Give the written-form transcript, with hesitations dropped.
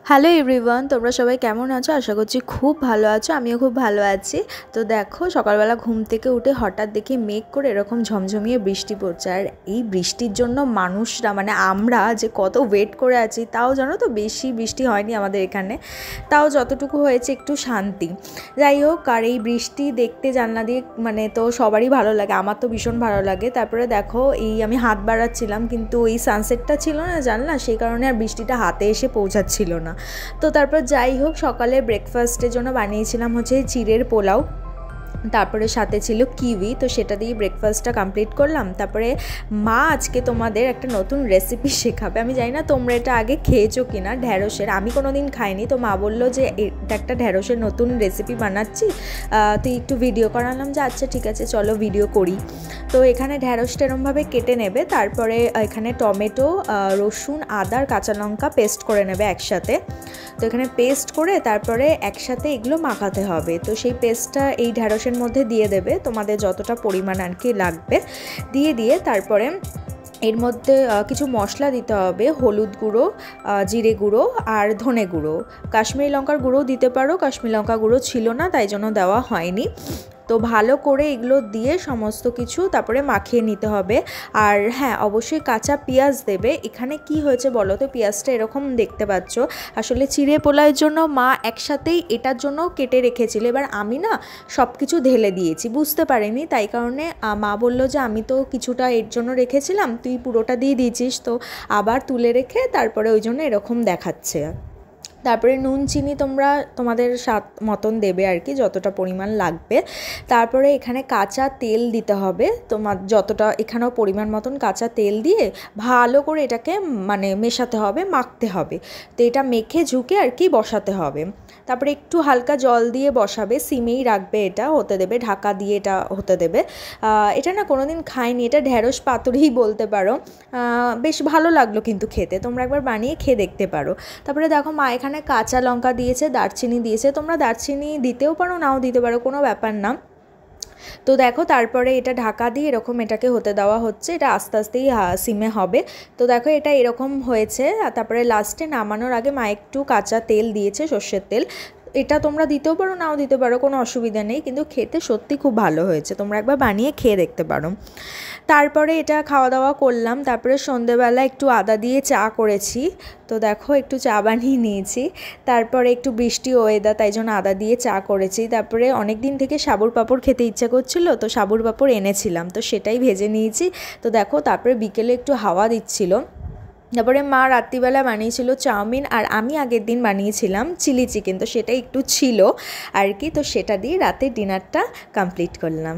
Hello everyone, তোমরা সবাই কেমন আছো? আশা করছি খুব ভালো আছো। আমিও খুব ভালো আছি। তো দেখো, সকালবেলা ঘুম থেকে উঠে হঠাৎ দেখি মেঘ করে এরকম ঝমঝমিয়ে বৃষ্টি পড়ছে। আর এই বৃষ্টির জন্য মানুষরা আমরা যে কত ওয়েট করে আছি, তাও জানো তো বেশি বৃষ্টি হয়নি আমাদের এখানে, তাও যতটুকু হয়েছে একটু শান্তি। যাই হোক, আর এই বৃষ্টি দেখতে জানলা দিয়ে তো সবারই ভালো লাগে, আমার তো ভীষণ ভালো লাগে। তারপরে দেখো, আমি হাত বাড়াচ্ছিলাম, কিন্তু এই সানসেটটা ছিল না জানলা, সেই কারণে আর বৃষ্টিটা হাতে এসে পৌঁছাচ্ছিল না। তো তারপর যাই হোক, সকালে ব্রেকফাস্টের জন্য বানিয়েছিলাম হচ্ছে চিড়ের পোলাও, তারপরে সাথে ছিল কিউই, তো সেটা দিয়ে ব্রেকফাস্টটা কমপ্লিট করলাম। তারপরে মা আজকে তোমাদের একটা নতুন রেসিপি শেখাবে। আমি জানি না তোমরা এটা আগে খেয়েছো কি না, ঢ্যাঁড়সের। আমি কোনো দিন খাইনি, তো মা বললো যে এটা একটা ঢ্যাঁড়সের নতুন রেসিপি বানাচ্ছি, তুই একটু ভিডিও করালাম, যে আচ্ছা ঠিক আছে চলো ভিডিও করি। তো এখানে ঢ্যাঁড়সটা এরমভাবে কেটে নেবে, তারপরে এখানে টমেটো, রসুন, আদার, কাঁচা লঙ্কা পেস্ট করে নেবে একসাথে। তো এখানে পেস্ট করে তারপরে একসাথে এগুলো মাখাতে হবে। তো সেই পেস্টটা এই ঢ্যাঁড়সের মধ্যে দিয়ে দেবে, তোমাদের যতটা পরিমাণ আর কি লাগবে দিয়ে তারপরে এর মধ্যে কিছু মশলা দিতে হবে, হলুদ গুঁড়ো, জিরে গুঁড়ো আর ধনে গুঁড়ো। কাশ্মীরি লঙ্কার গুঁড়োও দিতে পারো, কাশ্মীরি লঙ্কা গুঁড়ো ছিল না তাই জন্য দেওয়া হয়নি। তো ভালো করে এগুলো দিয়ে সমস্ত কিছু তারপরে মাখিয়ে নিতে হবে। আর হ্যাঁ, অবশ্যই কাঁচা পেঁয়াজ দেবে। এখানে কি হয়েছে বলো তো, পেঁয়াজটা এরকম দেখতে পাচ্ছ, আসলে চিড়ে পোলাওয়ের জন্য মা একসাথেই এটার জন্য কেটে রেখেছিল। এবার আমি না সব কিছু ঢেলে দিয়েছি, বুঝতে পারিনি, তাই কারণে মা বললো যে আমি তো কিছুটা এর জন্য রেখেছিলাম, তুই পুরোটা দিয়ে দিয়েছিস, তো আবার তুলে রেখে তারপরে ওই জন্য এরকম দেখাচ্ছে। তারপরে নুন চিনি তোমরা তোমাদের স্বাদ মতন দেবে আর কি, যতটা পরিমাণ লাগবে। তারপরে এখানে কাঁচা তেল দিতে হবে, তোমার যতটা, এখানেও পরিমাণ মতন কাঁচা তেল দিয়ে ভালো করে এটাকে মেশাতে হবে, মাখতে হবে। তো এটা মেখে ঝুঁকে আর কি বসাতে হবে। তারপরে একটু হালকা জল দিয়ে বসাবে, সিমেই রাখবে, এটা হতে দেবে, ঢাকা দিয়ে এটা হতে দেবে। এটা না কোনো দিন খাইনি, এটা ঢ্যাঁড়স পাতুরিই বলতে পারো। বেশ ভালো লাগলো কিন্তু খেতে, তোমরা একবার বানিয়ে খেয়ে দেখতে পারো। তারপরে দেখো, মা এখানে কাঁচা লঙ্কা দিয়েছে, দারচিনি দিয়েছে, তোমরা দারচিনি দিতেও পারো, নাও দিতে পারো, কোনো ব্যাপার না। তো দেখো, তারপরে এটা ঢাকা দিয়ে এরকম এটাকে হতে দেওয়া হচ্ছে, এটা আস্তে আস্তেই সিমে হবে। তো দেখো এটা এরকম হয়েছে। তারপরে লাস্টে নামানোর আগে মা একটু কাঁচা তেল দিয়েছে, সর্ষের তেল। এটা তোমরা দিতেও পারো, নাও দিতে পারো, কোনো অসুবিধা নেই, কিন্তু খেতে সত্যি খুব ভালো হয়েছে, তোমরা একবার বানিয়ে খেয়ে দেখতে পারো। তারপরে এটা খাওয়া দাওয়া করলাম। তারপরে সন্ধেবেলা একটু আদা দিয়ে চা করেছি। তো দেখো, একটু চা বানিয়ে নিয়েছি। তারপরে একটু বৃষ্টি ওয়েদার, তাই জন্য আদা দিয়ে চা করেছি। তারপরে অনেক দিন থেকে সাবুর পাঁপড় খেতে ইচ্ছা করছিল, তো সাবুর পাঁপড় এনেছিলাম, তো সেটাই ভেজে নিয়েছি। তো দেখো, তারপরে বিকেলে একটু হাওয়া দিচ্ছিল। তারপরে মা রাত্রিবেলা বানিয়েছিল চাউমিন, আর আমি আগের দিন বানিয়েছিলাম চিলি চিকেন, তো সেটা একটু ছিল আর কি। তো সেটা দিয়ে রাতে ডিনারটা কমপ্লিট করলাম।